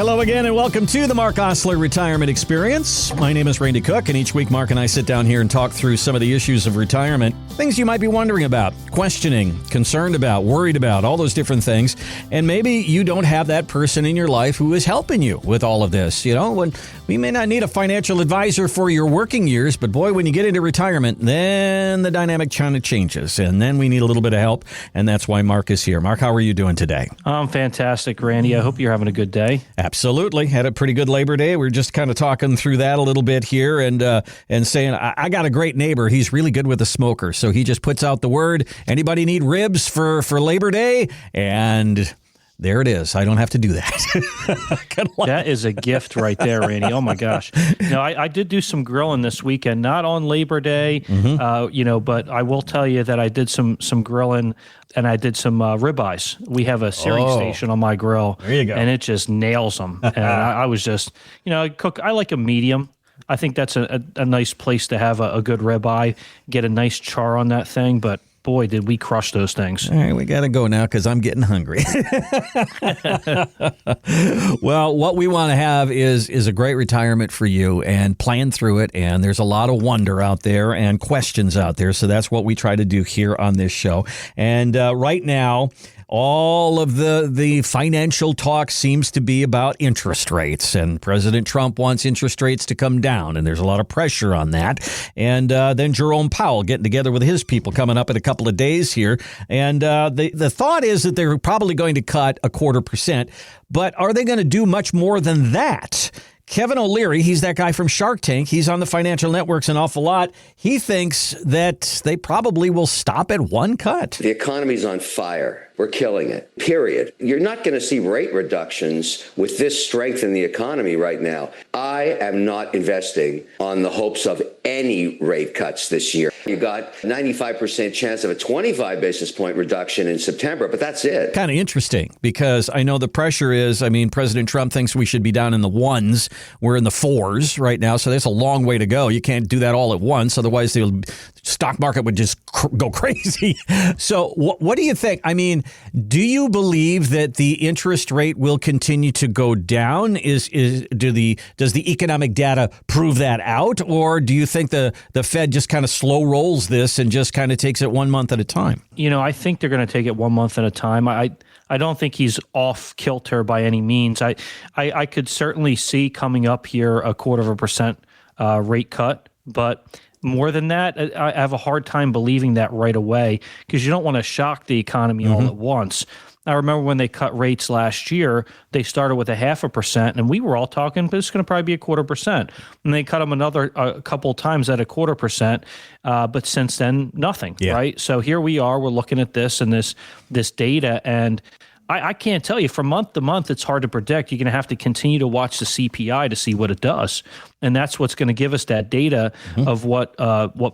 Hello again and welcome to the Mark Osler Retirement Experience. My name is Randy Cook, and each week Mark and I sit down here and talk through some of the issues of retirement, things you might be wondering about, questioning, concerned about, worried about, all those different things. And maybe you don't have that person in your life who is helping you with all of this. You know, when we may not need a financial advisor for your working years, but boy, when you get into retirement, then the dynamic kind of changes, and then we need a little bit of help, and that's why Mark is here. Mark, how are you doing today? I'm fantastic, Randy. I hope you're having a good day. Absolutely. Had a pretty good Labor Day. We were just kind of talking through that a little bit here and saying, I got a great neighbor. He's really good with a smoker. So he just puts out the word, anybody need ribs for Labor Day? And there it is. I don't have to do that. That is a gift right there, Randy. Oh, my gosh. No, I did do some grilling this weekend, not on Labor Day, but I will tell you that I did some grilling, and I did some ribeyes. We have a searing station on my grill. There you go. And it just nails them. And I was just, I like a medium. I think that's a nice place to have a good ribeye, get a nice char on that thing, but boy, did we crush those things. All right, we got to go now because I'm getting hungry. Well, what we want to have is a great retirement for you and plan through it. And there's a lot of wonder out there and questions out there. So that's what we try to do here on this show. And right now, all of the financial talk seems to be about interest rates, and President Trump wants interest rates to come down, and there's a lot of pressure on that. And then Jerome Powell getting together with his people coming up in a couple of days here, and the thought is that they're probably going to cut 0.25%, but are they going to do much more than that? Kevin O'Leary, he's that guy from Shark Tank. He's on the financial networks an awful lot. He thinks that they probably will stop at one cut. The economy's on fire. We're killing it, period. You're not going to see rate reductions with this strength in the economy right now. I am not investing on the hopes of any rate cuts this year. You got 95% chance of a 25 basis point reduction in September, but that's it. Kind of interesting because I know the pressure is, President Trump thinks we should be down in the ones. We're in the fours right now, so that's a long way to go. You can't do that all at once. Otherwise, the stock market would just go crazy. So what do you think? Do you believe that the interest rate will continue to go down? Does the economic data prove that out? Or do you think the Fed just kind of slow rolls this and just kind of takes it 1 month at a time? I think they're going to take it 1 month at a time. I don't think he's off kilter by any means. I could certainly see coming up here 0.25% rate cut, but more than that, I have a hard time believing that right away because you don't want to shock the economy all at once. I remember when they cut rates last year, they started with 0.5%, and we were all talking, but it's going to probably be 0.25%. And they cut them a couple times at 0.25%, but since then, nothing, right? So here we are, we're looking at this and this data, and I can't tell you, from month to month, it's hard to predict. You're going to have to continue to watch the CPI to see what it does. And that's what's going to give us that data of what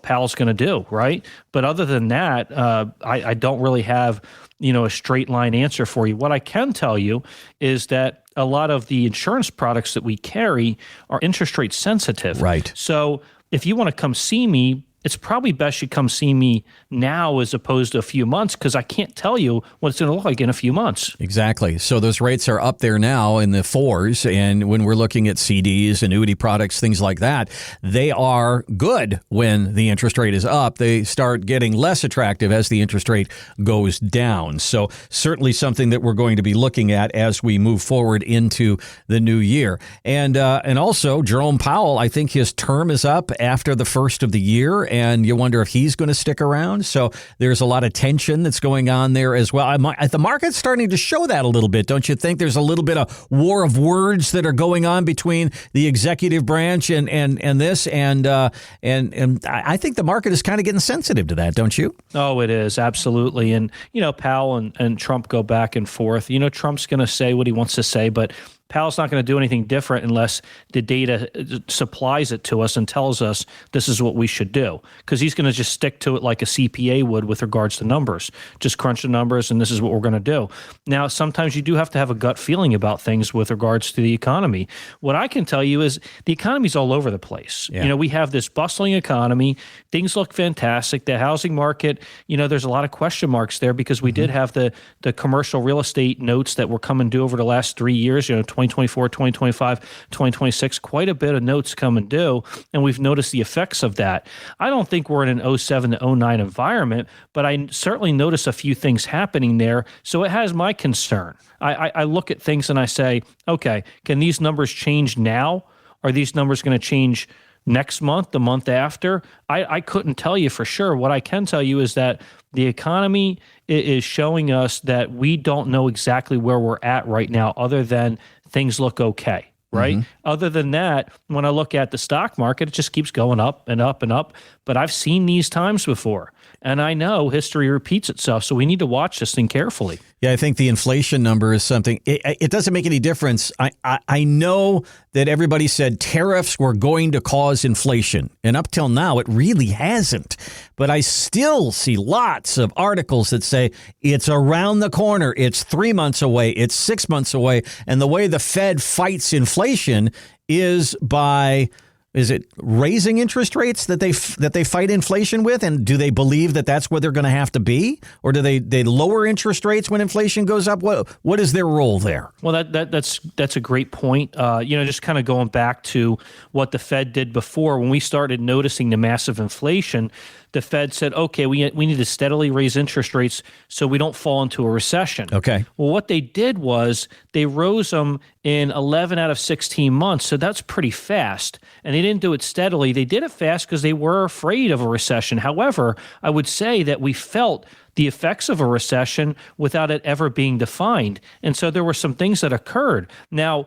Powell's going to do, right? But other than that, I don't really have, a straight line answer for you. What I can tell you is that a lot of the insurance products that we carry are interest rate sensitive. Right. So if you want to come see me, it's probably best you come see me now as opposed to a few months because I can't tell you what it's going to look like in a few months. Exactly. So those rates are up there now in the fours. And when we're looking at CDs, annuity products, things like that, they are good when the interest rate is up. They start getting less attractive as the interest rate goes down. So certainly something that we're going to be looking at as we move forward into the new year. And also Jerome Powell, I think his term is up after the first of the year. And you wonder if he's going to stick around. So there's a lot of tension that's going on there as well. The market's starting to show that a little bit, don't you think? There's a little bit of war of words that are going on between the executive branch and this. And I think the market is kind of getting sensitive to that, don't you? Oh, it is. Absolutely. And, Powell and Trump go back and forth. Trump's going to say what he wants to say, but Powell's not going to do anything different unless the data supplies it to us and tells us this is what we should do, because he's going to just stick to it like a CPA would with regards to numbers. Just crunch the numbers and this is what we're going to do. Now, sometimes you do have to have a gut feeling about things with regards to the economy. What I can tell you is the economy's all over the place. Yeah. We have this bustling economy. Things look fantastic. The housing market, there's a lot of question marks there because we did have the commercial real estate notes that were coming due over the last 3 years, 2024, 2025, 2026, quite a bit of notes coming due, and we've noticed the effects of that. I don't think we're in an 07 to 09 environment, but I certainly notice a few things happening there, so it has my concern. I look at things and I say, okay, can these numbers change now? Are these numbers going to change next month, the month after? I couldn't tell you for sure. What I can tell you is that the economy is showing us that we don't know exactly where we're at right now, other than things look okay, right? Mm-hmm. Other than that, when I look at the stock market, it just keeps going up and up and up. But I've seen these times before, and I know history repeats itself, so we need to watch this thing carefully. Yeah, I think the inflation number is something, it doesn't make any difference. I know that everybody said tariffs were going to cause inflation, and up till now, it really hasn't. But I still see lots of articles that say it's around the corner, it's 3 months away, it's 6 months away, and the way the Fed fights inflation is by... Is it raising interest rates that they fight inflation with? And do they believe that that's where they're going to have to be? Or do they lower interest rates when inflation goes up? What is their role there? Well, that's a great point. Just kind of going back to what the Fed did before, when we started noticing the massive inflation, the Fed said, okay, we need to steadily raise interest rates so we don't fall into a recession. Okay. Well, what they did was they rose them in 11 out of 16 months. So that's pretty fast. And they didn't do it steadily. They did it fast because they were afraid of a recession. However, I would say that we felt the effects of a recession without it ever being defined. And so there were some things that occurred. Now,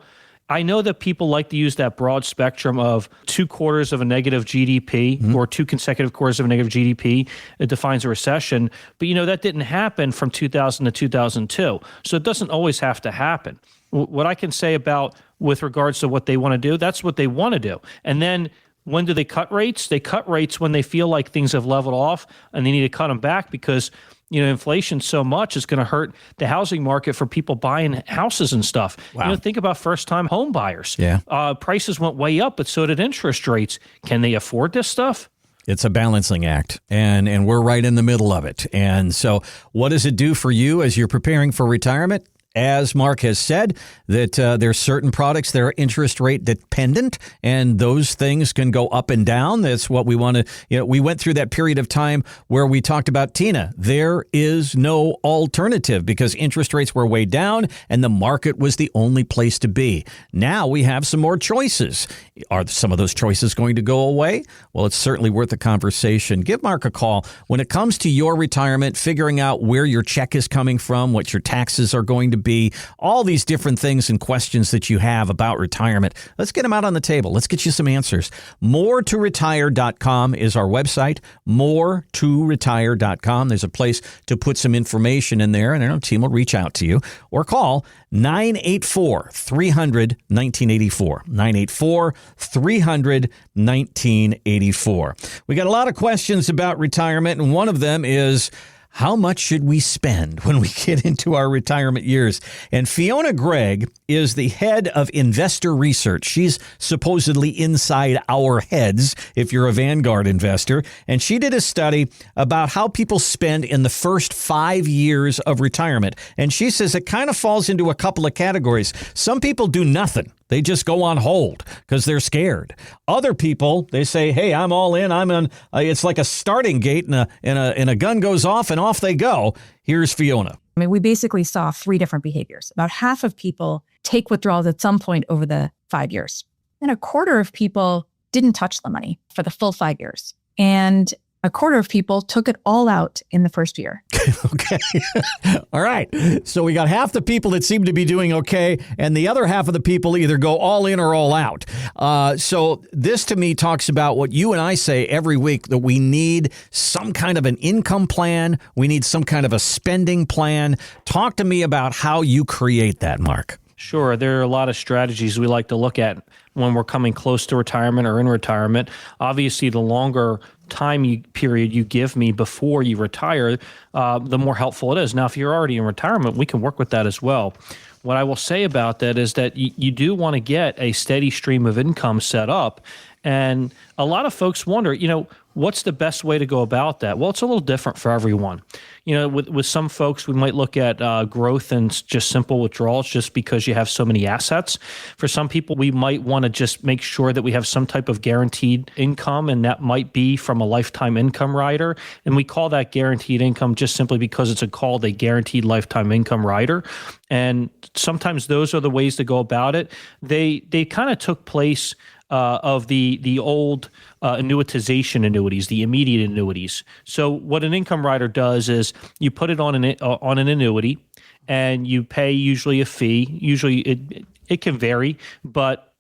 I know that people like to use that broad spectrum of 2 quarters of a negative GDP or 2 consecutive quarters of a negative GDP. It defines a recession. But, that didn't happen from 2000 to 2002. So it doesn't always have to happen. What I can say about with regards to what they want to do, that's what they want to do. And then when do they cut rates? They cut rates when they feel like things have leveled off and they need to cut them back because inflation so much is going to hurt the housing market for people buying houses and stuff. Wow. Think about first-time home buyers. Yeah. Prices went way up, but so did interest rates. Can they afford this stuff? It's a balancing act, and we're right in the middle of it. And so what does it do for you as you're preparing for retirement? As Mark has said, that there's certain products that are interest rate dependent, and those things can go up and down. That's what we want to, we went through that period of time where we talked about, Tina, there is no alternative because interest rates were way down and the market was the only place to be. Now we have some more choices. Are some of those choices going to go away? Well, it's certainly worth a conversation. Give Mark a call. When it comes to your retirement, figuring out where your check is coming from, what your taxes are going to be, all these different things and questions that you have about retirement. Let's get them out on the table. Let's get you some answers. MoreToRetire.com is our website. MoreToRetire.com. There's a place to put some information in there, and our team will reach out to you or call 984-300-1984. 984-300-1984. We got a lot of questions about retirement, and one of them is, how much should we spend when we get into our retirement years? And Fiona Gregg is the head of investor research. She's supposedly inside our heads if you're a Vanguard investor. And she did a study about how people spend in the first 5 years of retirement. And she says it kind of falls into a couple of categories. Some people do nothing. They just go on hold because they're scared. Other people, they say, hey, I'm all in. I'm on. It's like a starting gate and a gun goes off and off they go. Here's Fiona. I mean, we basically saw 3 different behaviors. About half of people take withdrawals at some point over the 5 years. And a quarter of people didn't touch the money for the full 5 years. And a quarter of people took it all out in the first year. Okay. All right. So we got half the people that seem to be doing okay, and the other half of the people either go all in or all out. So this to me talks about what you and I say every week, that we need some kind of an income plan. We need some kind of a spending plan. Talk to me about how you create that, Mark. Sure. There are a lot of strategies we like to look at when we're coming close to retirement or in retirement. Obviously, the longer time period you give me before you retire, the more helpful it is. Now, if you're already in retirement, we can work with that as well. What I will say about that is that you do want to get a steady stream of income set up. And a lot of folks wonder, what's the best way to go about that? Well, it's a little different for everyone. With some folks, we might look at growth and just simple withdrawals just because you have so many assets. For some people, we might want to just make sure that we have some type of guaranteed income, and that might be from a lifetime income rider. And we call that guaranteed income just simply because it's called a guaranteed lifetime income rider. And sometimes those are the ways to go about it. They kind of took place of the old annuitization annuities, the immediate annuities. So what an income rider does is you put it on an annuity, and you pay usually a fee. Usually it can vary, but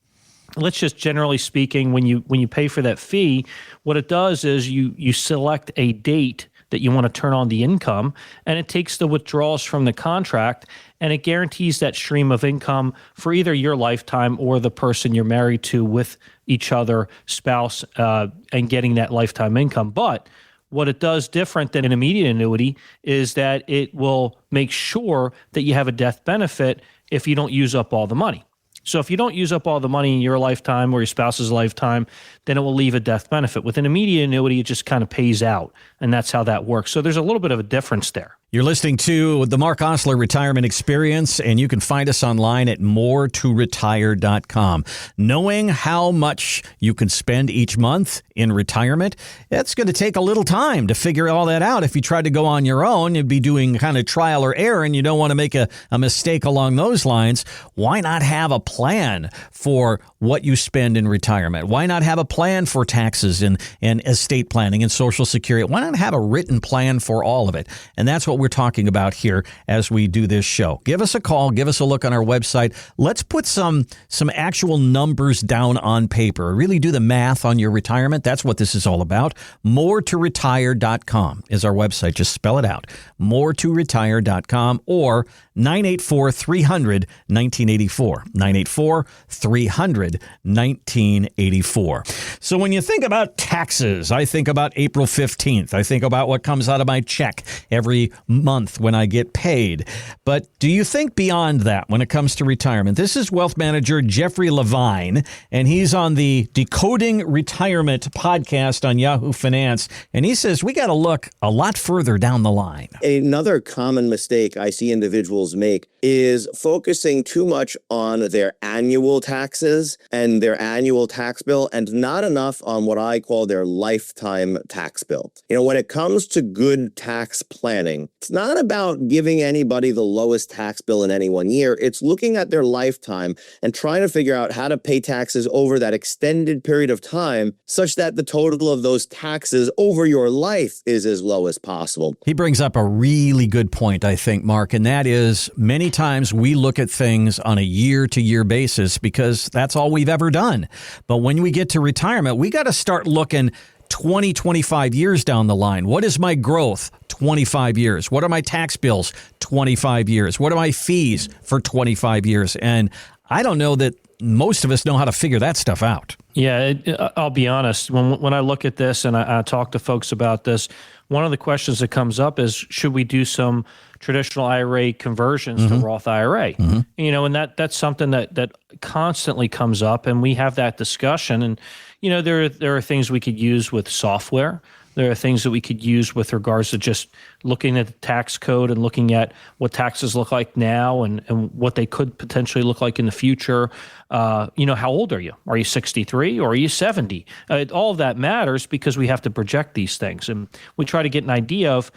let's just generally speaking, when you pay for that fee, what it does is you select a date that you want to turn on the income, and it takes the withdrawals from the contract, and it guarantees that stream of income for either your lifetime or the person you're married to with each other, spouse, and getting that lifetime income. But what it does different than an immediate annuity is that it will make sure that you have a death benefit if you don't use up all the money. So if you don't use up all the money in your lifetime or your spouse's lifetime, then it will leave a death benefit. With an immediate annuity, it just kind of pays out, and that's how that works. So there's a little bit of a difference there. You're listening to the Mark Osler Retirement Experience, and you can find us online at moretoretire.com. Knowing how much you can spend each month in retirement, that's going to take a little time to figure all that out. If you tried to go on your own, you'd be doing kind of trial or error, and you don't want to make a mistake along those lines. Why not have a plan for what you spend in retirement? Why not have a plan for taxes and estate planning and Social Security? Why not have a written plan for all of it? And that's what we're talking about here as we do this show. Give us a call. Give us a look on our website. Let's put some actual numbers down on paper. Really do the math on your retirement. That's what this is all about. moretoretire.com is our website. Just spell it out. moretoretire.com or 984-300-1984. 984-300-1984. So when you think about taxes, I think about April 15th. I think about what comes out of my check every month when I get paid. But do you think beyond that when it comes to retirement? This is wealth manager Jeffrey Levine, and he's on the Decoding Retirement podcast on Yahoo Finance. And he says we got to look a lot further down the line. Another common mistake I see individuals make is focusing too much on their annual taxes and their annual tax bill and not enough on what I call their lifetime tax bill. When it comes to good tax planning, it's not about giving anybody the lowest tax bill in any one year. It's looking at their lifetime and trying to figure out how to pay taxes over that extended period of time such that the total of those taxes over your life is as low as possible. He brings up a really good point, I think, Mark, and that is many times we look at things on a year-to-year basis because that's all we've ever done. But when we get to retirement, we got to start looking 20, 25 years down the line. What is my growth? 25 years. What are my tax bills? 25 years. What are my fees for 25 years? And I don't know that most of us know how to figure that stuff out. Yeah, I'll be honest. When I look at this and I talk to folks about this, one of the questions that comes up is, should we do some traditional IRA conversions to Roth IRA? And that's something that constantly comes up, and we have that discussion. And there are things we could use with software. There are things that we could use with regards to just looking at the tax code and looking at what taxes look like now and what they could potentially look like in the future. How old are you? Are you 63 or are you 70? All of that matters because we have to project these things. And we try to get an idea of,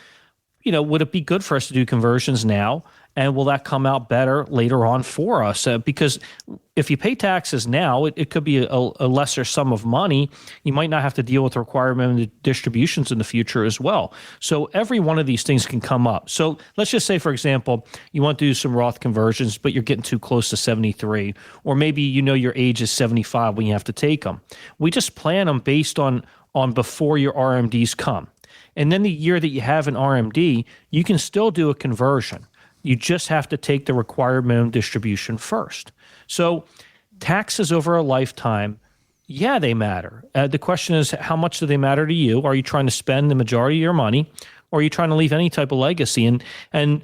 would it be good for us to do conversions now? And will that come out better later on for us? Because if you pay taxes now, it could be a lesser sum of money. You might not have to deal with requirement distributions in the future as well. So every one of these things can come up. So let's just say, for example, you want to do some Roth conversions, but you're getting too close to 73, or maybe your age is 75 when you have to take them. We just plan them based on before your RMDs come. And then the year that you have an RMD, you can still do a conversion. You just have to take the required minimum distribution first. So taxes over a lifetime, yeah, they matter. The question is, how much do they matter to you? Are you trying to spend the majority of your money, or are you trying to leave any type of legacy? And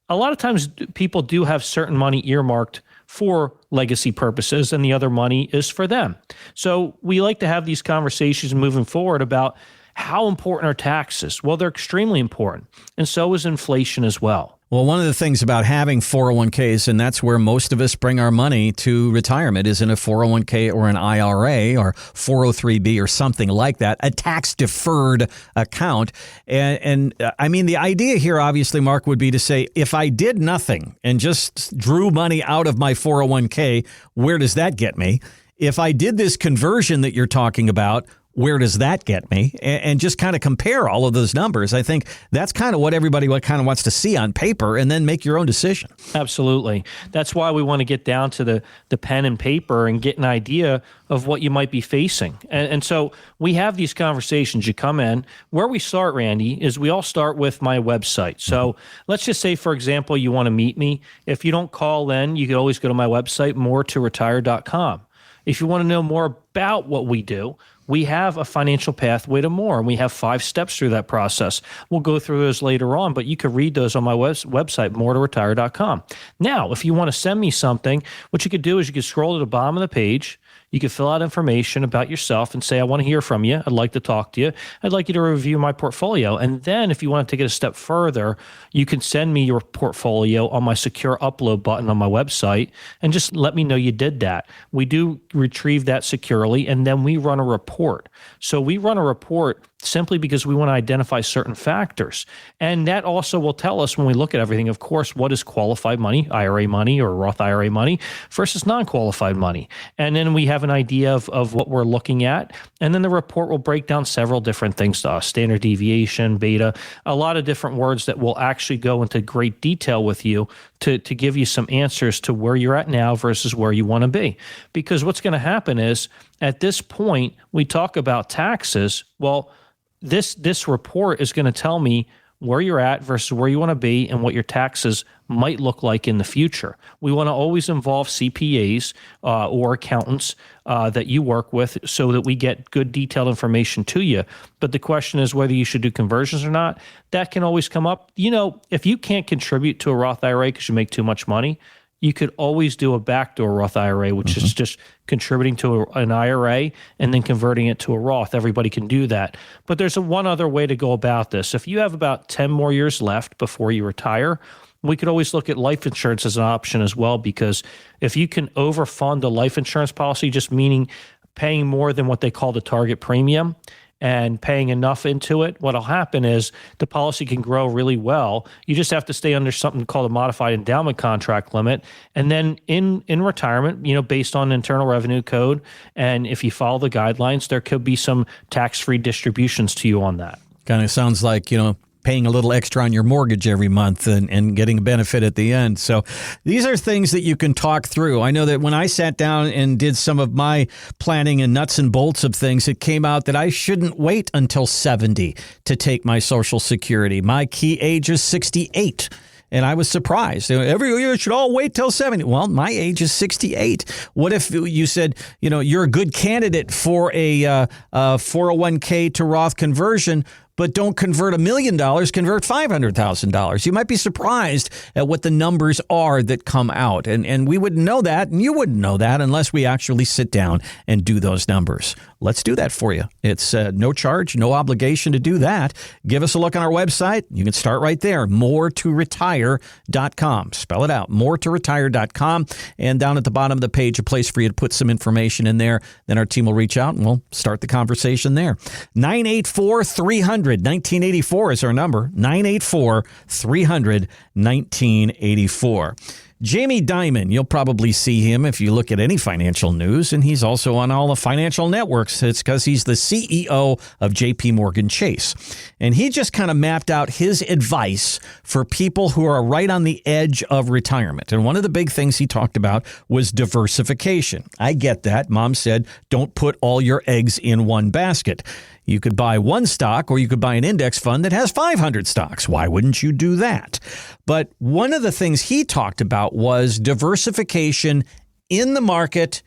a lot of times people do have certain money earmarked for legacy purposes, and the other money is for them. So we like to have these conversations moving forward about how important are taxes? Well, they're extremely important, and so is inflation as well. Well, one of the things about having 401ks, and that's where most of us bring our money to retirement, is in a 401k or an IRA or 403b or something like that, a tax-deferred account. And I mean, the idea here, obviously, Mark, would be to say, if I did nothing and just drew money out of my 401k, where does that get me? If I did this conversion that you're talking about, where does that get me? And just kind of compare all of those numbers. I think that's kind of what everybody kind of wants to see on paper, and then make your own decision. Absolutely. That's why we want to get down to the pen and paper and get an idea of what you might be facing. And so we have these conversations. You come in. Where we start, Randy, is we all start with my website. So let's just say, for example, you want to meet me. If you don't call in, you can always go to my website, moretoretire.com. If you want to know more about what we do, we have a financial pathway to more, and we have 5 steps through that process. We'll go through those later on, but you can read those on my website, moretoretire.com. Now, if you want to send me something, what you could do is you could scroll to the bottom of the page. You can fill out information about yourself and say, I want to hear from you. I'd like to talk to you. I'd like you to review my portfolio. And then if you want to take it a step further, you can send me your portfolio on my secure upload button on my website and just let me know you did that. We do retrieve that securely, and then we run a report. So we run a report simply because we want to identify certain factors. And that also will tell us, when we look at everything, of course, what is qualified money, IRA money or Roth IRA money versus non-qualified money. And then we have an idea of what we're looking at. And then the report will break down several different things to us: standard deviation, beta, a lot of different words that will actually go into great detail with you to give you some answers to where you're at now versus where you want to be. Because what's going to happen is, at this point, we talk about taxes. Well, this report is going to tell me where you're at versus where you want to be and what your taxes might look like in the future. We want to always involve CPAs or accountants that you work with so that we get good detailed information to you. But the question is whether you should do conversions or not. That can always come up. You know, if you can't contribute to a Roth IRA because you make too much money, you could always do a backdoor Roth IRA, which is just contributing to an IRA and then converting it to a Roth. Everybody can do that. But there's one other way to go about this. If you have about 10 more years left before you retire, we could always look at life insurance as an option as well, because if you can overfund a life insurance policy, just meaning paying more than what they call the target premium, and paying enough into it, what'll happen is the policy can grow really well. You just have to stay under something called a modified endowment contract limit. And then in retirement, you know, based on Internal Revenue Code, and if you follow the guidelines, there could be some tax-free distributions to you on that. Kind of sounds like, you know, paying a little extra on your mortgage every month and getting a benefit at the end. So these are things that you can talk through. I know that when I sat down and did some of my planning and nuts and bolts of things, it came out that I shouldn't wait until 70 to take my Social Security. My key age is 68. And I was surprised. Every year you should all wait till 70. Well, my age is 68. What if you said, you know, you're a good candidate for a 401k to Roth conversion, but don't convert $1 million, convert $500,000. You might be surprised at what the numbers are that come out. And we wouldn't know that, and you wouldn't know that unless we actually sit down and do those numbers. Let's do that for you. It's no charge, no obligation to do that. Give us a look on our website. You can start right there, moretoretire.com. Spell it out, moretoretire.com. And down at the bottom of the page, a place for you to put some information in there. Then our team will reach out and we'll start the conversation there. 984-300. 1984 is our number, 984-300-1984. Jamie Dimon, you'll probably see him if you look at any financial news, and he's also on all the financial networks. It's because he's the CEO of JP Morgan Chase. And he just kind of mapped out his advice for people who are right on the edge of retirement. And one of the big things he talked about was diversification. I get that. Mom said, don't put all your eggs in one basket. You could buy one stock or you could buy an index fund that has 500 stocks. Why wouldn't you do that? But one of the things he talked about was diversification in the market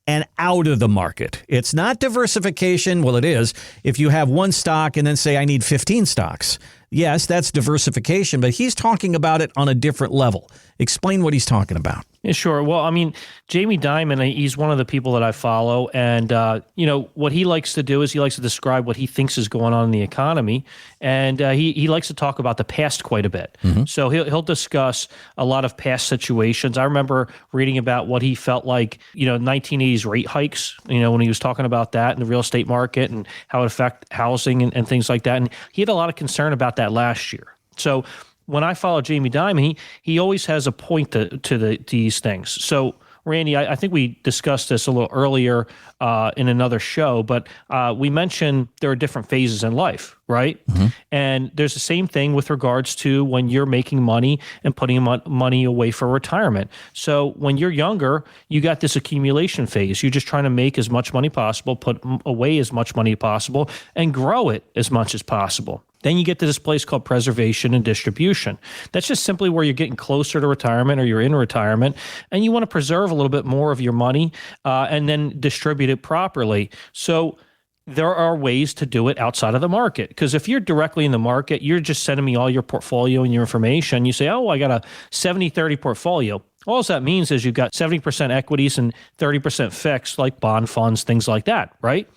and out of the market. It's not diversification. Well, it is. If you have one stock and then say, I need 15 stocks. Yes, that's diversification, but he's talking about it on a different level. Explain what he's talking about. Yeah, sure. Well, I mean, Jamie Dimon, he's one of the people that I follow. And, what he likes to do is he likes to describe what he thinks is going on in the economy. And he likes to talk about the past quite a bit. So he'll discuss a lot of past situations. I remember reading about what he felt like, 1980s rate hikes, when he was talking about that in the real estate market and how it affect housing and things like that. And he had a lot of concern about that last year. So when I follow Jamie Dimon, he always has a point to these things. So, Randy, I think we discussed this a little earlier in another show, but we mentioned there are different phases in life, right? And there's the same thing with regards to when you're making money and putting money away for retirement. So when you're younger, you got this accumulation phase. You're just trying to make as much money possible, put away as much money possible, and grow it as much as possible. Then you get to this place called preservation and distribution. That's just simply where you're getting closer to retirement or you're in retirement and you want to preserve a little bit more of your money and then distribute it properly. So there are ways to do it outside of the market. Because if you're directly in the market, you're just sending me all your portfolio and your information. You say, oh, I got a 70-30 portfolio. All that means is you've got 70% equities and 30% fixed, like bond funds, things like that, right?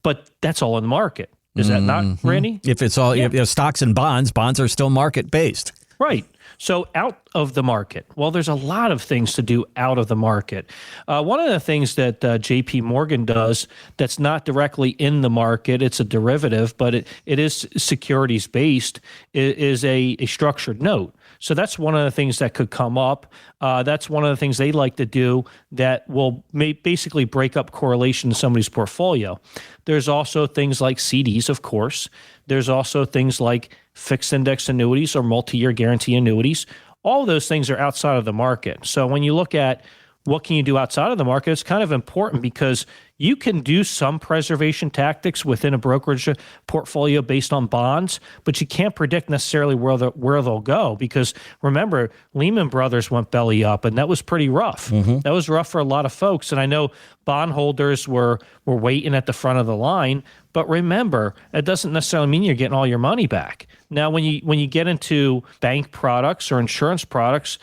But that's all in the market. Is that not, Randy? If it's all if stocks and bonds are still market based. Right. So out of the market. Well, there's a lot of things to do out of the market. One of the things that JP Morgan does that's not directly in the market, it's a derivative, but it is securities based, is a structured note. So that's one of the things that could come up. That's one of the things they like to do that will basically break up correlation in somebody's portfolio. There's also things like CDs, of course. There's also things like fixed index annuities or multi-year guarantee annuities. All of those things are outside of the market. So when you look at what can you do outside of the market, it's kind of important because you can do some preservation tactics within a brokerage portfolio based on bonds, but you can't predict necessarily where they'll go because remember, Lehman Brothers went belly up, and that was pretty rough. That was rough for a lot of folks, and I know bondholders were waiting at the front of the line, but remember, it doesn't necessarily mean you're getting all your money back. Now, when you get into bank products or insurance products,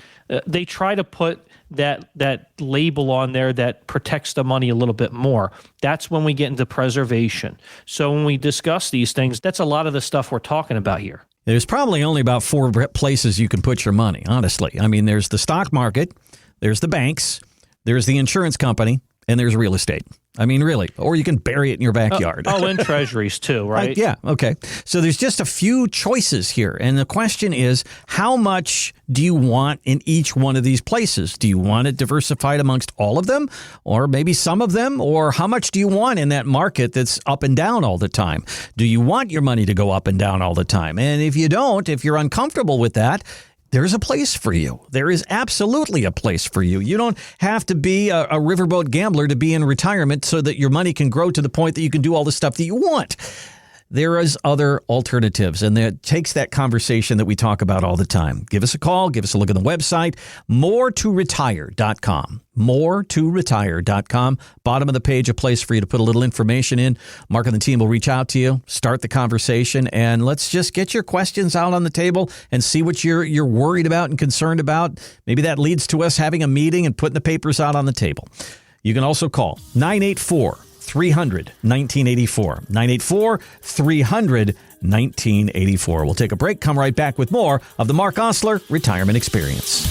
they try to put that label on there that protects the money a little bit more. That's when we get into preservation. So when we discuss these things, that's a lot of the stuff we're talking about here. There's probably only about 4 places you can put your money, honestly. I mean, there's the stock market, there's the banks, there's the insurance company, and there's real estate. I mean, really. Or you can bury it in your backyard. And treasuries too, right? Yeah, okay. So there's just a few choices here. And the question is, how much do you want in each one of these places? Do you want it diversified amongst all of them? Or maybe some of them? Or how much do you want in that market that's up and down all the time? Do you want your money to go up and down all the time? And if you don't, if you're uncomfortable with that, there's a place for you. There is absolutely a place for you. You don't have to be a riverboat gambler to be in retirement so that your money can grow to the point that you can do all the stuff that you want. There is other alternatives, and that takes that conversation that we talk about all the time. Give us a call. Give us a look at the website, moretoretire.com. moretoretire.com. Bottom of the page, a place for you to put a little information in. Mark and the team will reach out to you, start the conversation, and let's just get your questions out on the table and see what you're worried about and concerned about. Maybe that leads to us having a meeting and putting the papers out on the table. You can also call 984-300-1984. 984-300-1984. We'll take a break, come right back with more of the Mark Osler Retirement Experience.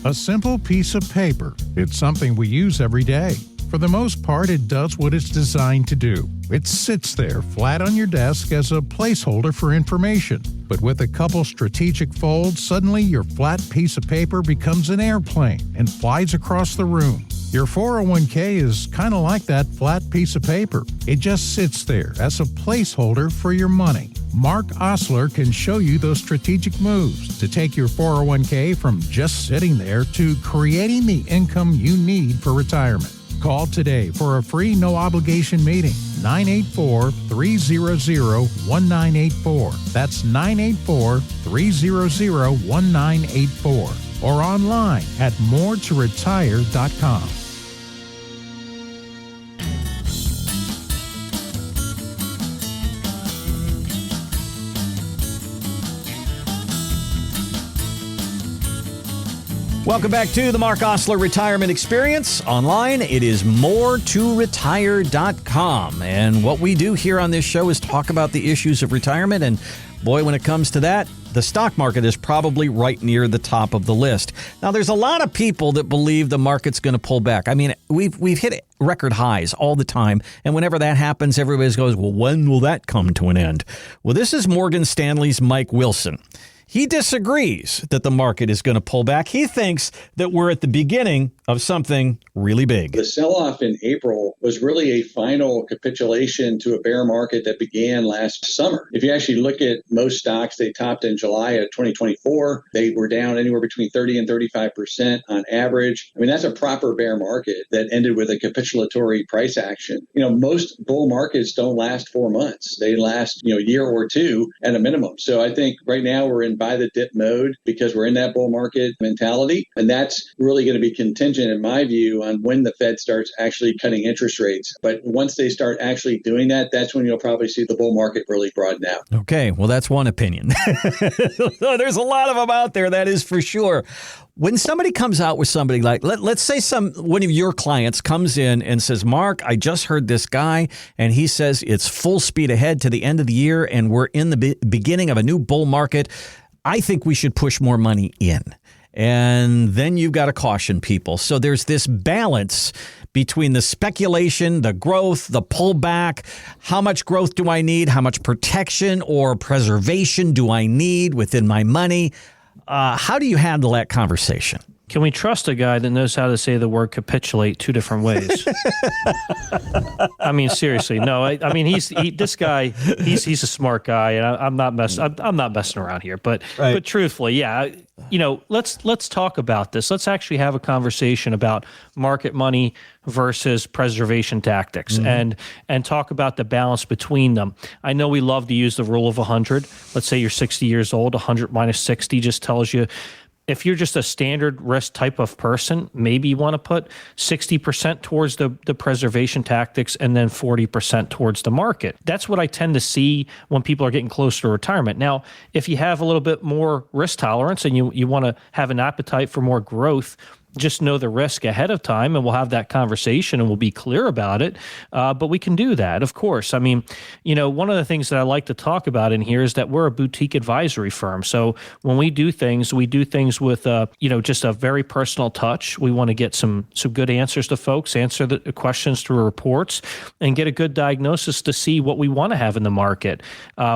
A simple piece of paper. It's something we use every day. For the most part, it does what it's designed to do. It sits there flat on your desk as a placeholder for information. But with a couple strategic folds, suddenly your flat piece of paper becomes an airplane and flies across the room. Your 401k is kind of like that flat piece of paper. It just sits there as a placeholder for your money. Mark Osler can show you those strategic moves to take your 401k from just sitting there to creating the income you need for retirement. Call today for a free no-obligation meeting. 984-300-1984. That's 984-300-1984. Or online at moretoretire.com. Welcome back to the Mark Osler Retirement Experience. Online, it is moreToRetire.com. And what we do here on this show is talk about the issues of retirement. And boy, when it comes to that, the stock market is probably right near the top of the list. Now, there's a lot of people that believe the market's going to pull back. I mean, we've hit record highs all the time. And whenever that happens, everybody goes, well, when will that come to an end? Well, this is Morgan Stanley's Mike Wilson. He disagrees that the market is going to pull back. He thinks that we're at the beginning of something really big. The sell-off in April was really a final capitulation to a bear market that began last summer. If you actually look at most stocks, they topped in July of 2024. They were down anywhere between 30 and 35% on average. I mean, that's a proper bear market that ended with a capitulatory price action. You know, most bull markets don't last 4 months. They last, a year or two at a minimum. So I think right now we're in buy the dip mode because we're in that bull market mentality. And that's really going to be contingent, in my view, on when the Fed starts actually cutting interest rates. But once they start actually doing that, that's when you'll probably see the bull market really broaden out. Okay, well, that's one opinion. There's a lot of them out there, that is for sure. When somebody comes out with somebody like, let's say one of your clients comes in and says, Mark, I just heard this guy, and he says it's full speed ahead to the end of the year, and we're in the beginning of a new bull market. I think we should push more money in. And then you've got to caution people. So there's this balance between the speculation, the growth, the pullback. How much growth do I need? How much protection or preservation do I need within my money? How do you handle that conversation? Can we trust a guy that knows how to say the word capitulate 2 different ways? I mean, seriously, no. I mean, this guy. He's a smart guy, and I'm not messing around here. But right. But truthfully, yeah, let's talk about this. Let's actually have a conversation about market money versus preservation tactics, and talk about the balance between them. I know we love to use the rule of 100. Let's say you're 60 years old. 100 minus 60 just tells you. If you're just a standard risk type of person, maybe you want to put 60% towards the preservation tactics and then 40% towards the market. That's what I tend to see when people are getting closer to retirement. Now, if you have a little bit more risk tolerance and you want to have an appetite for more growth, just know the risk ahead of time, and we'll have that conversation and we'll be clear about it. But we can do that, of course. I mean, one of the things that I like to talk about in here is that we're a boutique advisory firm. So when we do things with, just a very personal touch. We want to get some good answers to folks, answer the questions through reports, and get a good diagnosis to see what we want to have in the market.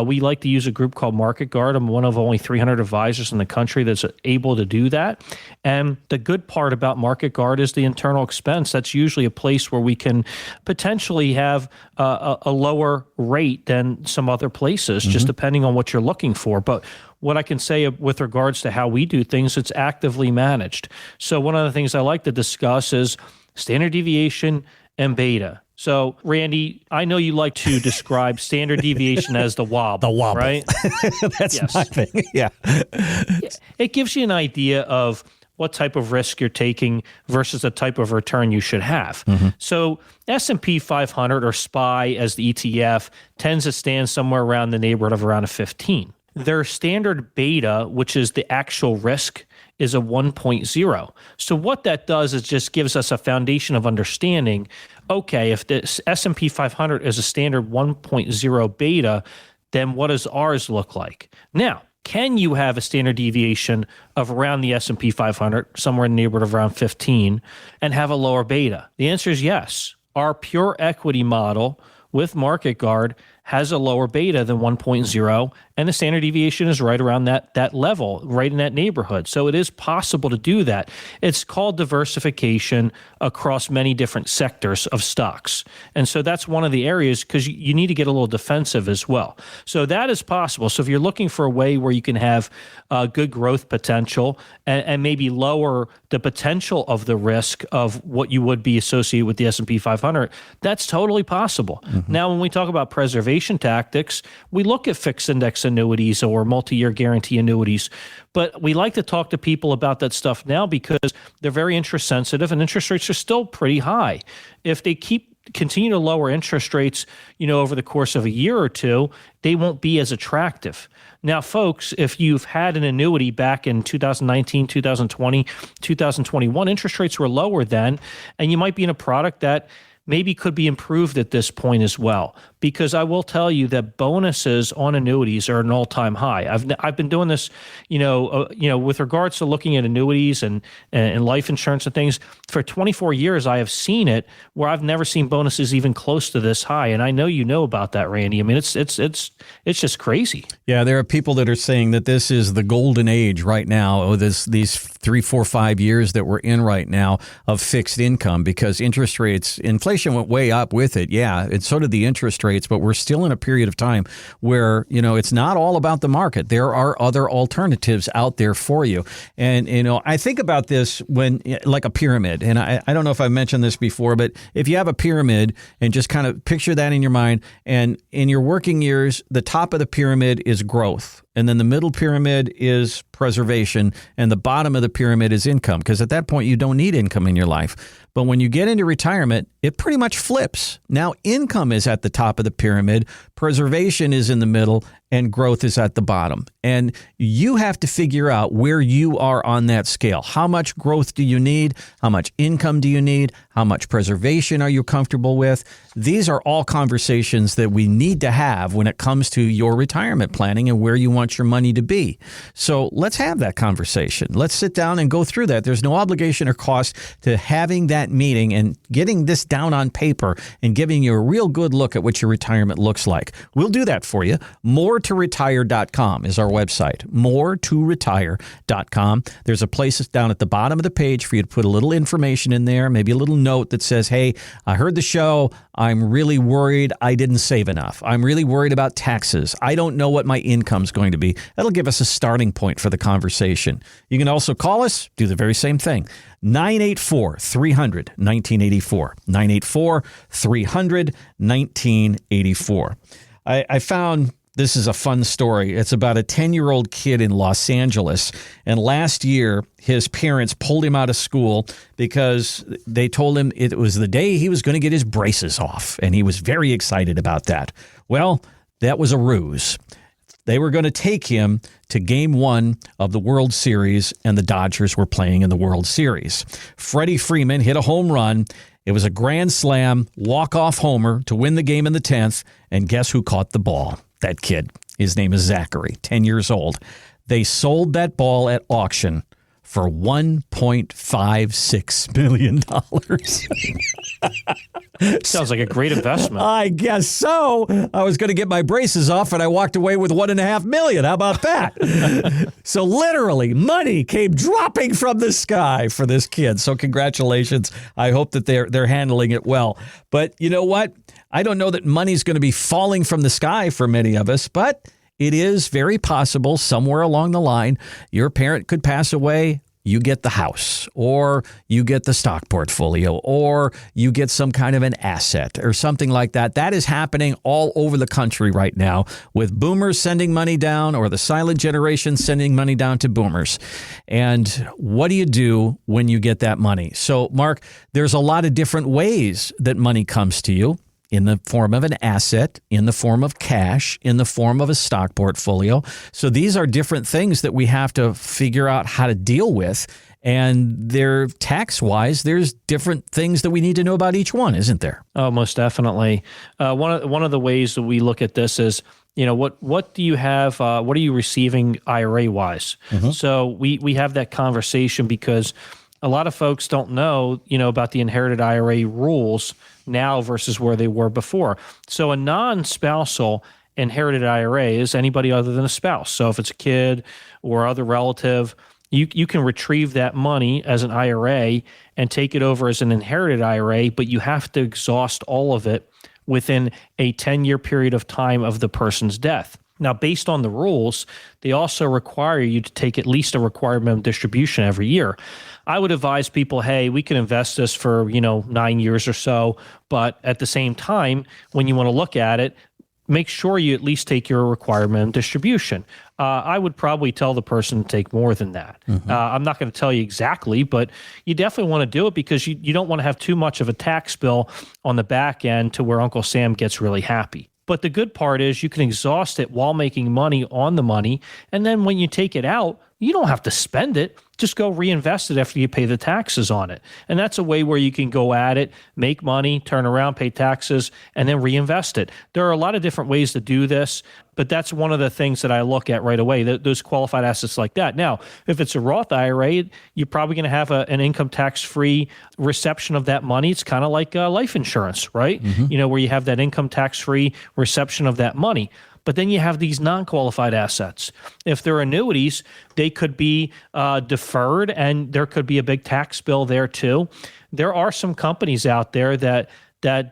We like to use a group called Market Guard. I'm one of only 300 advisors in the country that's able to do that. And the good part about Market Guard is the internal expense. That's usually a place where we can potentially have a lower rate than some other places, just depending on what you're looking for. But what I can say with regards to how we do things, it's actively managed. So one of the things I like to discuss is standard deviation and beta. So, Randy, I know you like to describe standard deviation as the wobble. The wobble. Right? That's my thing. Yeah. It gives you an idea of what type of risk you're taking versus the type of return you should have. So S&P 500 or SPY as the ETF tends to stand somewhere around the neighborhood of around a 15. Their standard beta, which is the actual risk, is a 1.0. So what that does is just gives us a foundation of understanding, okay, if the S&P 500 is a standard 1.0 beta, then what does ours look like? Now, can you have a standard deviation of around the S&P 500, somewhere in the neighborhood of around 15, and have a lower beta? The answer is yes. Our pure equity model with Market Guard has a lower beta than 1.0, and the standard deviation is right around that level, right in that neighborhood. So it is possible to do that. It's called diversification across many different sectors of stocks. And so that's one of the areas, because you need to get a little defensive as well. So that is possible. So if you're looking for a way where you can have good growth potential and maybe lower the potential of the risk of what you would be associated with the S&P 500, that's totally possible. Now, when we talk about preservation tactics, we look at fixed index annuities or multi-year guarantee annuities, but we like to talk to people about that stuff now because they're very interest sensitive and interest rates are still pretty high. If they keep continue to lower interest rates, over the course of a year or two, they won't be as attractive. Now, folks, if you've had an annuity back in 2019, 2020, 2021, interest rates were lower then, and you might be in a product that maybe could be improved at this point as well. Because I will tell you that bonuses on annuities are an all-time high. I've been doing this, with regards to looking at annuities and life insurance and things for 24 years. I have seen it where I've never seen bonuses even close to this high, and I know you know about that, Randy. I mean, it's just crazy. Yeah, there are people that are saying that this is the golden age right now. These 3, 4, 5 years that we're in right now of fixed income, because interest rates, inflation went way up with it. Yeah, and so did the interest rates, but we're still in a period of time where, it's not all about the market. There are other alternatives out there for you. And, I think about this when, like a pyramid, and I don't know if I've mentioned this before, but if you have a pyramid and just kind of picture that in your mind, and in your working years, the top of the pyramid is growth. And then the middle pyramid is preservation, and the bottom of the pyramid is income, because at that point you don't need income in your life. But when you get into retirement, it pretty much flips. Now income is at the top of the pyramid, preservation is in the middle, and growth is at the bottom. And you have to figure out where you are on that scale. How much growth do you need? How much income do you need? How much preservation are you comfortable with? These are all conversations that we need to have when it comes to your retirement planning and where you want your money to be. So let's have that conversation. Let's sit down and go through that. There's no obligation or cost to having that meeting and getting this down on paper and giving you a real good look at what your retirement looks like. We'll do that for you. MoreToRetire.com is our website. MoreToRetire.com. There's a place down at the bottom of the page for you to put a little information in there, maybe a little note that says, hey, I heard the show. I'm really worried I didn't save enough. I'm really worried about taxes. I don't know what my income's going to be. That'll give us a starting point for the conversation. You can also call us, do the very same thing. 984-300-1984. 984-300-1984. I found this is a fun story. It's about a 10-year-old kid in Los Angeles. And last year, his parents pulled him out of school because they told him it was the day he was going to get his braces off. And he was very excited about that. Well, that was a ruse. They were going to take him to Game 1 of the World Series, and the Dodgers were playing in the World Series. Freddie Freeman hit a home run. It was a grand slam, walk-off homer to win the game in the 10th, and guess who caught the ball? That kid. His name is Zachary, 10 years old. They sold that ball at auction for $1.56 million. Sounds like a great investment. I guess so. I was going to get my braces off, and I walked away with $1.5 million. How about that? So literally, money came dropping from the sky for this kid. So congratulations. I hope that they're handling it well. But you know what? I don't know that money's going to be falling from the sky for many of us, but it is very possible somewhere along the line, your parent could pass away. You get the house, or you get the stock portfolio, or you get some kind of an asset or something like that. That is happening all over the country right now, with boomers sending money down, or the silent generation sending money down to boomers. And what do you do when you get that money? So, Mark, there's a lot of different ways that money comes to you. In the form of an asset, in the form of cash, in the form of a stock portfolio. So these are different things that we have to figure out how to deal with. And they're tax-wise, there's different things that we need to know about each one, isn't there? Oh, most definitely. One of the ways that we look at this is, what do you have? What are you receiving IRA-wise? Mm-hmm. So we have that conversation because a lot of folks don't know, about the inherited IRA rules now versus where they were before. So a non-spousal inherited IRA is anybody other than a spouse. So if it's a kid or other relative, you can retrieve that money as an IRA and take it over as an inherited IRA, but you have to exhaust all of it within a 10-year period of time of the person's death. Now, based on the rules, they also require you to take at least a required minimum distribution every year. I would advise people, hey, we can invest this for, 9 years or so, but at the same time, when you want to look at it, make sure you at least take your required minimum distribution. I would probably tell the person to take more than that. I'm not going to tell you exactly, but you definitely want to do it because you don't want to have too much of a tax bill on the back end to where Uncle Sam gets really happy. But the good part is you can exhaust it while making money on the money. And then when you take it out, you don't have to spend it. Just go reinvest it after you pay the taxes on it. And that's a way where you can go at it, make money, turn around, pay taxes, and then reinvest it. There are a lot of different ways to do this, but that's one of the things that I look at right away, those qualified assets like that. Now, if it's a Roth IRA, you're probably going to have an income tax-free reception of that money. It's kind of like life insurance, right? Where you have that income tax-free reception of that money. But then you have these non-qualified assets. If they're annuities, they could be deferred, and there could be a big tax bill there too. There are some companies out there that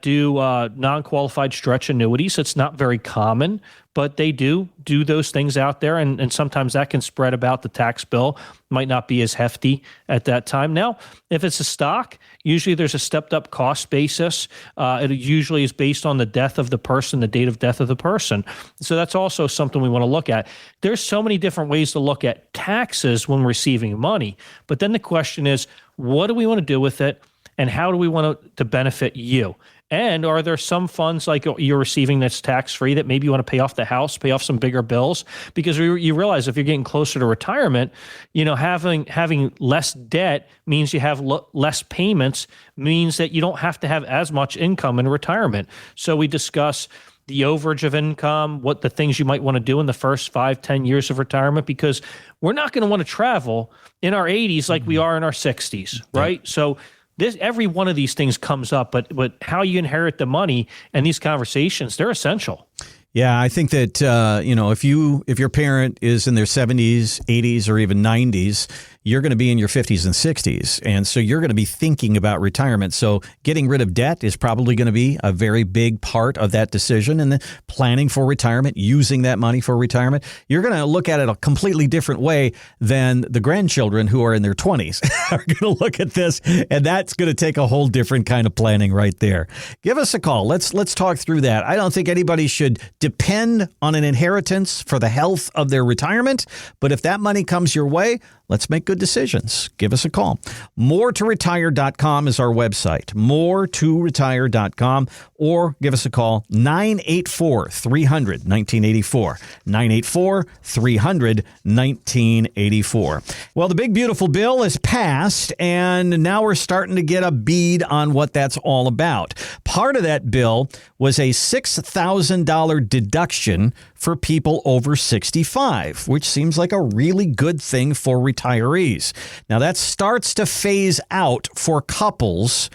do non-qualified stretch annuities. It's not very common, but they do those things out there, and sometimes that can spread about the tax bill. Might not be as hefty at that time. Now, if it's a stock, usually there's a stepped-up cost basis. It usually is based on the death of the person, the date of death of the person. So that's also something we want to look at. There's so many different ways to look at taxes when receiving money, but then the question is, what do we want to do with it? And how do we want it to benefit you? And are there some funds like you're receiving that's tax-free that maybe you want to pay off the house, pay off some bigger bills? Because you realize if you're getting closer to retirement, having less debt means you have less payments, means that you don't have to have as much income in retirement. So we discuss the overage of income, what the things you might want to do in the first 5-10 years of retirement, because we're not going to want to travel in our 80s like we are in our 60s, right? So every one of these things comes up, but how you inherit the money and these conversations, they're essential. Yeah, I think that if your parent is in their 70s, 80s, or even 90s, you're going to be in your 50s and 60s. And so you're going to be thinking about retirement. So getting rid of debt is probably going to be a very big part of that decision. And then planning for retirement, using that money for retirement, you're going to look at it a completely different way than the grandchildren who are in their 20s are going to look at this. And that's going to take a whole different kind of planning right there. Give us a call. Let's talk through that. I don't think anybody should depend on an inheritance for the health of their retirement. But if that money comes your way, let's make good decisions. Give us a call. MoreToRetire.com is our website. MoreToRetire.com, or give us a call, 984-300-1984. 984-300-1984. Well, the big beautiful bill is passed, and now we're starting to get a bead on what that's all about. Part of that bill was a $6,000 deduction for people over 65, which seems like a really good thing for retirees. Now, that starts to phase out for couples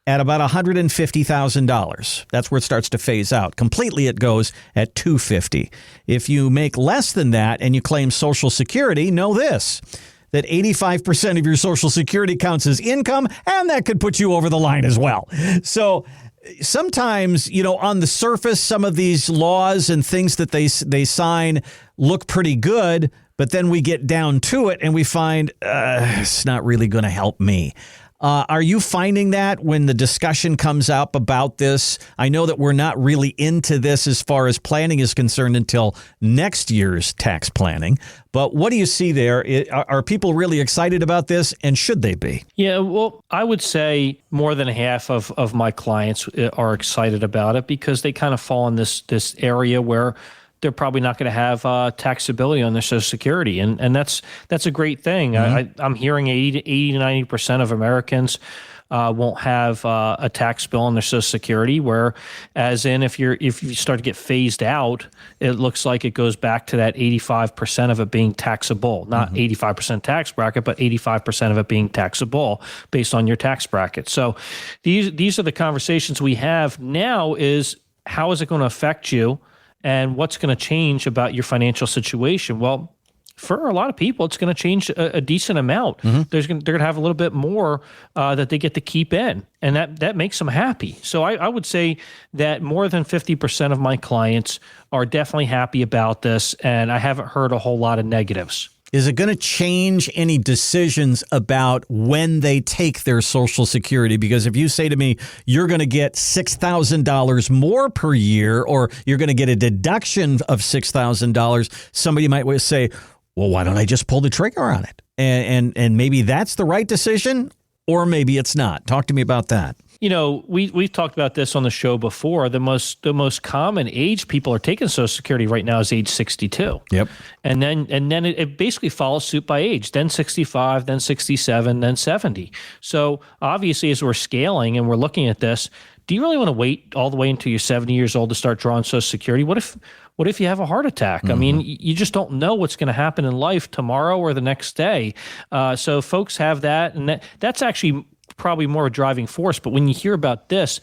at about $150,000. That's where it starts to phase out. Completely, it goes at $250,000. If you make less than that and you claim Social Security, know this, that 85% of your Social Security counts as income, and that could put you over the line as well. So sometimes, on the surface, some of these laws and things that they sign look pretty good, but then we get down to it and we find it's not really going to help me. Are you finding that when the discussion comes up about this? I know that we're not really into this as far as planning is concerned until next year's tax planning. But what do you see there? Are people really excited about this, and should they be? Yeah, well, I would say more than half of my clients are excited about it because they kind of fall in this area where they're probably not going to have taxability on their Social Security. And that's a great thing. Mm-hmm. I'm hearing 80 to 90% of Americans won't have a tax bill on their Social Security, where as in if you start to get phased out, it looks like it goes back to that 85% of it being taxable, not 85% tax bracket, but 85% of it being taxable based on your tax bracket. So these are the conversations we have now is how is it going to affect you? And what's going to change about your financial situation? Well, for a lot of people, it's going to change a decent amount. Mm-hmm. They're going to have a little bit more that they get to keep in, and that makes them happy. So I would say that more than 50% of my clients are definitely happy about this, and I haven't heard a whole lot of negatives. Is it going to change any decisions about when they take their Social Security? Because if you say to me, you're going to get $6,000 more per year, or you're going to get a deduction of $6,000, somebody might say, well, why don't I just pull the trigger on it? And maybe that's the right decision, or maybe it's not. Talk to me about that. You know, we've talked about this on the show before. The most common age people are taking Social Security right now is age 62. Yep. And then it basically follows suit by age. Then 65, then 67, then 70. So obviously, as we're scaling and we're looking at this, do you really want to wait all the way until you're 70 years old to start drawing Social Security? What if you have a heart attack? I mean, you just don't know what's going to happen in life tomorrow or the next day. So folks have that, and that's actually probably more a driving force. But when you hear about this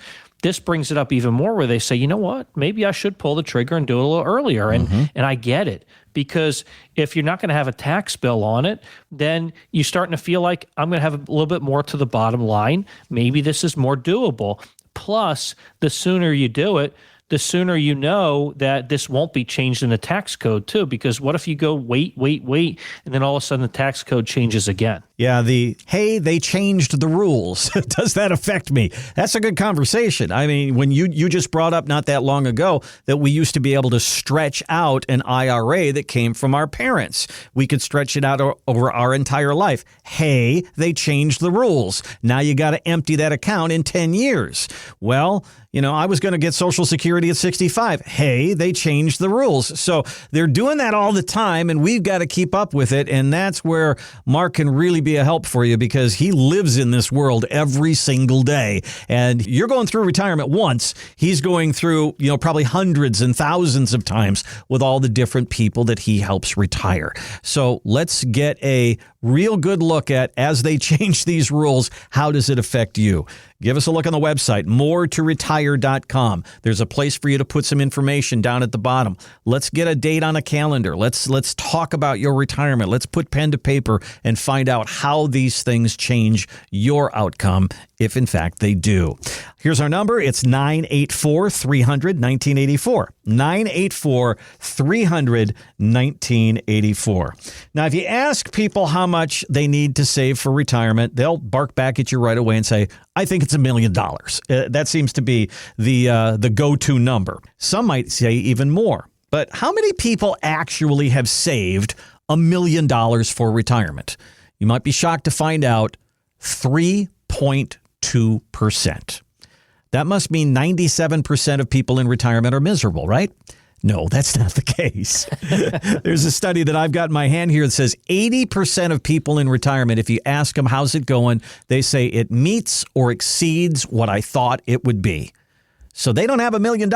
brings it up even more, where they say, you know what, maybe I should pull the trigger and do it a little earlier. And I get it, because if you're not going to have a tax bill on it, then you're starting to feel like I'm going to have a little bit more to the bottom line. Maybe this is more doable. Plus, the sooner you do it, the sooner you know that this won't be changed in the tax code too. Because what if you go wait, and then all of a sudden the tax code changes again? Yeah, hey, they changed the rules. Does that affect me? That's a good conversation. I mean, when you just brought up not that long ago that we used to be able to stretch out an IRA that came from our parents. We could stretch it out over our entire life. Hey, they changed the rules. Now you got to empty that account in 10 years. Well, I was going to get Social Security at 65. Hey, they changed the rules. So they're doing that all the time, and we've got to keep up with it. And that's where Mark can really be a help for you, because he lives in this world every single day. And you're going through retirement once. He's going through, probably hundreds and thousands of times with all the different people that he helps retire. So let's get a real good look at, as they change these rules, how does it affect you? Give us a look on the website, moretoretire.com. There's a place for you to put some information down at the bottom. Let's get a date on a calendar. Let's talk about your retirement. Let's put pen to paper and find out how these things change your outcome, if in fact they do. Here's our number. It's 984-300-1984. 984-300-1984. Now, if you ask people how much they need to save for retirement, they'll bark back at you right away and say, I think it's $1 million. That seems to be the go-to number. Some might say even more. But how many people actually have saved $1 million for retirement? You might be shocked to find out 3.2%. That must mean 97% of people in retirement are miserable, right? No, that's not the case. There's a study that I've got in my hand here that says 80% of people in retirement, if you ask them how's it going, they say it meets or exceeds what I thought it would be. So they don't have $1 million,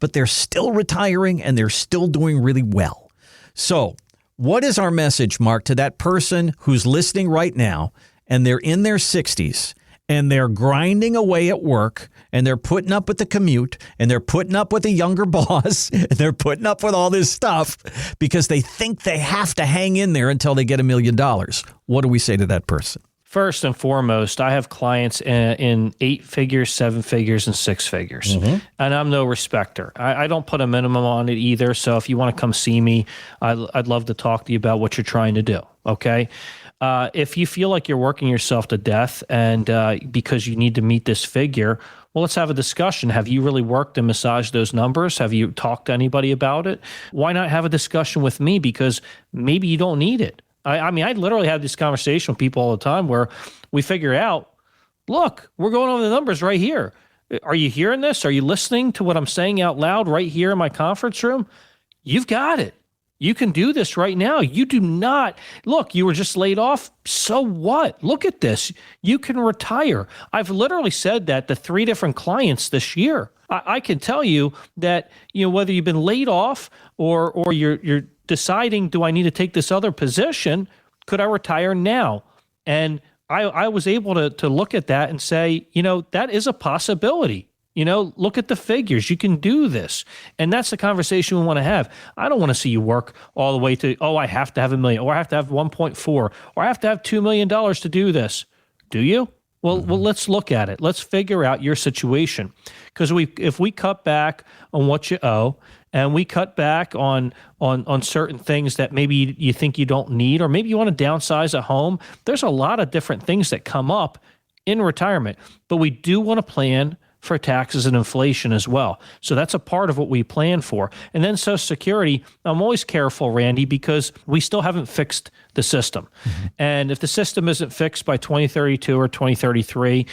but they're still retiring and they're still doing really well. So what is our message, Mark, to that person who's listening right now and they're in their 60s and they're grinding away at work and they're putting up with the commute and they're putting up with a younger boss and they're putting up with all this stuff because they think they have to hang in there until they get $1 million? What do we say to that person? First and foremost, I have clients in 8 figures, 7 figures, and 6 figures. And I'm no respecter. I don't put a minimum on it either. So if you want to come see me, I'd love to talk to you about what you're trying to do. Okay. If you feel like you're working yourself to death and because you need to meet this figure, well, let's have a discussion. Have you really worked and massaged those numbers? Have you talked to anybody about it? Why not have a discussion with me? Because maybe you don't need it. I mean, I literally have this conversation with people all the time where we figure out, look, we're going over the numbers right here. Are you hearing this? Are you listening to what I'm saying out loud right here in my conference room? You've got it. You can do this right now. You do not. Look, you were just laid off. So what? Look at this. You can retire. I've literally said that to 3 different clients this year. I can tell you that, whether you've been laid off or you're deciding, do I need to take this other position? Could I retire now? And I was able to look at that and say, that is a possibility. Look at the figures. You can do this. And that's the conversation we want to have. I don't want to see you work all the way to, I have to have $1 million, or I have to have 1.4, or I have to have $2 million to do this. Do you? Well, let's look at it. Let's figure out your situation. Because if we cut back on what you owe, and we cut back on certain things that maybe you think you don't need, or maybe you want to downsize a home, there's a lot of different things that come up in retirement. But we do want to plan for taxes and inflation as well. So that's a part of what we plan for. And then Social Security, I'm always careful, Randy, because we still haven't fixed the system. And if the system isn't fixed by 2032 or 2033,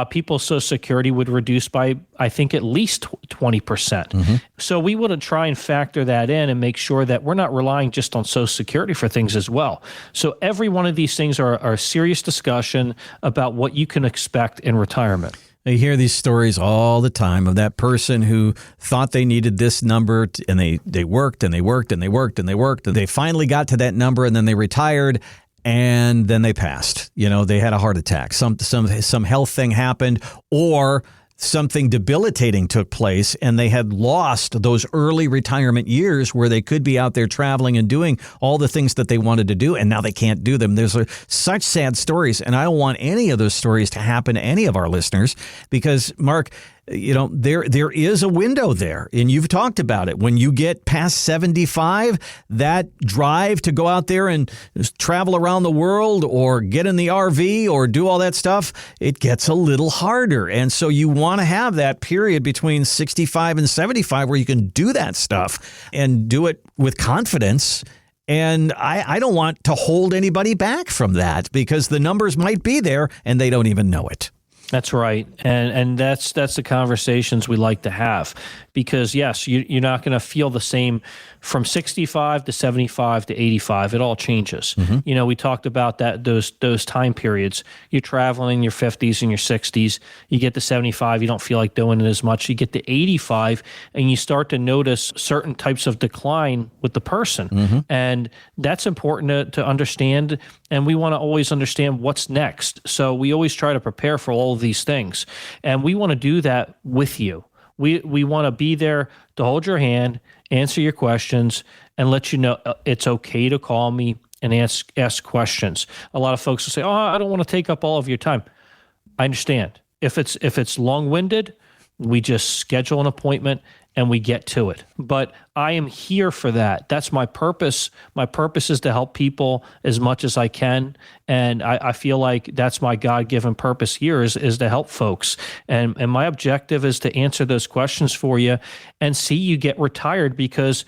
people's Social Security would reduce by, I think, at least 20%. So we want to try and factor that in and make sure that we're not relying just on Social Security for things as well. So every one of these things are a serious discussion about what you can expect in retirement. You hear these stories all the time of that person who thought they needed this number, and they worked and they worked and they worked and they worked, and they finally got to that number, and then they retired, and then they passed. They had a heart attack. Some health thing happened, or something debilitating took place, and they had lost those early retirement years where they could be out there traveling and doing all the things that they wanted to do, and now they can't do them. There's such sad stories, and I don't want any of those stories to happen to any of our listeners, because, Mark, there is a window there, and you've talked about it. When you get past 75, that drive to go out there and travel around the world or get in the RV or do all that stuff, it gets a little harder. And so you want to have that period between 65 and 75 where you can do that stuff and do it with confidence. And I don't want to hold anybody back from that, because the numbers might be there and they don't even know it. That's right. And that's the conversations we like to have, because yes, you're not going to feel the same from 65 to 75 to 85. It all changes. We talked about that, those time periods. You're traveling in your 50s and your 60s. You get to 75, you don't feel like doing it as much. You get to 85 and you start to notice certain types of decline with the person. And that's important to understand. And we want to always understand what's next. So we always try to prepare for all of these things. And we want to do that with you. We want to be there to hold your hand, answer your questions, and let you know it's okay to call me and ask questions. A lot of folks will say, "Oh, I don't want to take up all of your time." I understand. If it's long-winded, we just schedule an appointment and we get to it. But I am here for that. That's my purpose. My purpose is to help people as much as I can. And I feel like that's my God-given purpose here is to help folks. And my objective is to answer those questions for you and see you get retired, because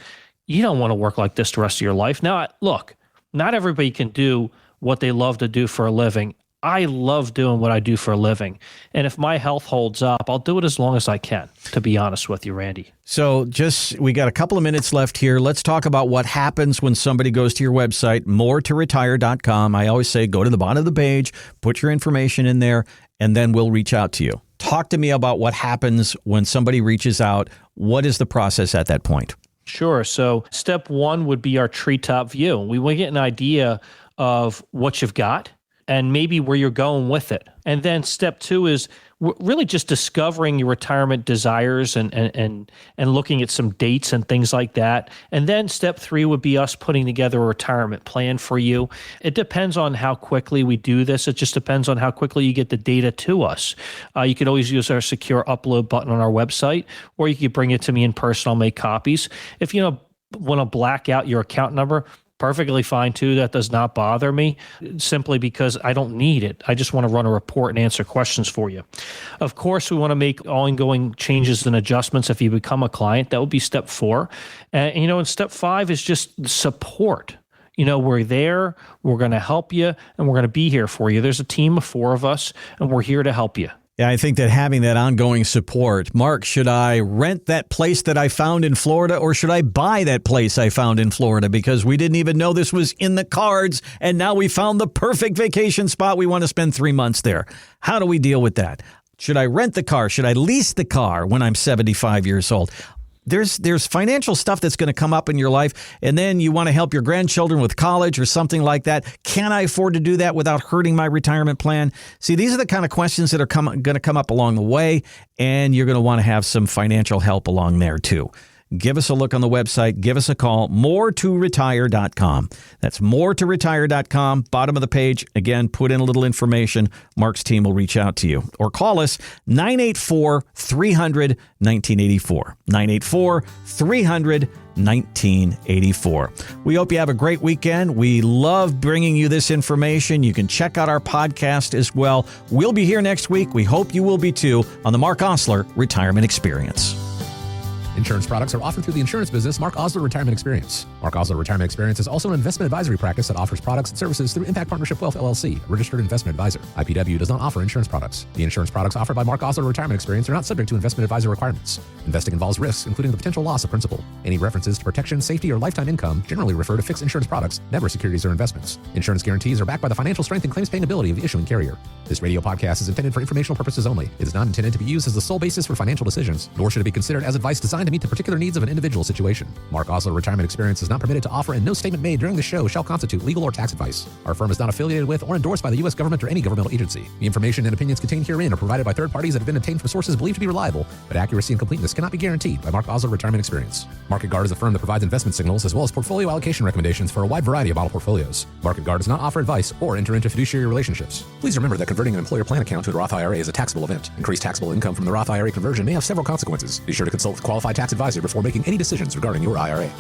you don't want to work like this the rest of your life. Now, look, not everybody can do what they love to do for a living. I love doing what I do for a living. And if my health holds up, I'll do it as long as I can, to be honest with you, Randy. So we got a couple of minutes left here. Let's talk about what happens when somebody goes to your website, moretoretire.com. I always say, go to the bottom of the page, put your information in there, and then we'll reach out to you. Talk to me about what happens when somebody reaches out. What is the process at that point? Sure. So step one would be our treetop view. We want to get an idea of what you've got and maybe where you're going with it. And then step two is really just discovering your retirement desires and looking at some dates and things like that. And then step three would be us putting together a retirement plan for you. It depends on how quickly we do this. It just depends on how quickly you get the data to us. You could always use our secure upload button on our website, or you could bring it to me in person. I'll make copies. If you want to black out your account number, perfectly fine too. That does not bother me, simply because I don't need it. I just want to run a report and answer questions for you. Of course, we want to make ongoing changes and adjustments if you become a client. That would be step four. And step five is just support. We're there, we're going to help you, and we're going to be here for you. There's a team of 4 of us, and we're here to help you. Yeah, I think that having that ongoing support. Mark, should I rent that place that I found in Florida, or should I buy that place I found in Florida? Because we didn't even know this was in the cards, and now we found the perfect vacation spot. We want to spend 3 months there. How do we deal with that? Should I rent the car? Should I lease the car when I'm 75 years old? There's financial stuff that's going to come up in your life, and then you want to help your grandchildren with college or something like that. Can I afford to do that without hurting my retirement plan? See, these are the kind of questions that are going to come up along the way, and you're going to want to have some financial help along there too. give us a look on the website. Give us a call, moretoretire.com. That's moretoretire.com. Bottom of the page. Again, put in a little information. Mark's team will reach out to you. Or call us 984-300-1984. 984-300-1984. We hope you have a great weekend. We love bringing you this information. You can check out our podcast as well. We'll be here next week. We hope you will be too on the Mark Osler Retirement Experience. Insurance products are offered through the insurance business Mark Osler Retirement Experience. Mark Osler Retirement Experience is also an investment advisory practice that offers products and services through Impact Partnership Wealth LLC, a registered investment advisor. IPW does not offer insurance products. The insurance products offered by Mark Osler Retirement Experience are not subject to investment advisor requirements. Investing involves risks, including the potential loss of principal. Any references to protection, safety, or lifetime income generally refer to fixed insurance products, never securities or investments. Insurance guarantees are backed by the financial strength and claims paying ability of the issuing carrier. This radio podcast is intended for informational purposes only. It is not intended to be used as the sole basis for financial decisions, nor should it be considered as advice designed to meet the particular needs of an individual situation. Mark Osler Retirement Experience is not permitted to offer, and no statement made during the show shall constitute legal or tax advice. Our firm is not affiliated with or endorsed by the U.S. government or any governmental agency. The information and opinions contained herein are provided by third parties that have been obtained from sources believed to be reliable, but accuracy and completeness cannot be guaranteed by Mark Osler Retirement Experience. Market Guard is a firm that provides investment signals as well as portfolio allocation recommendations for a wide variety of model portfolios. Market Guard does not offer advice or enter into fiduciary relationships. Please remember that converting an employer plan account to a Roth IRA is a taxable event. Increased taxable income from the Roth IRA conversion may have several consequences. Be sure to consult with a qualified tax advisor before making any decisions regarding your IRA.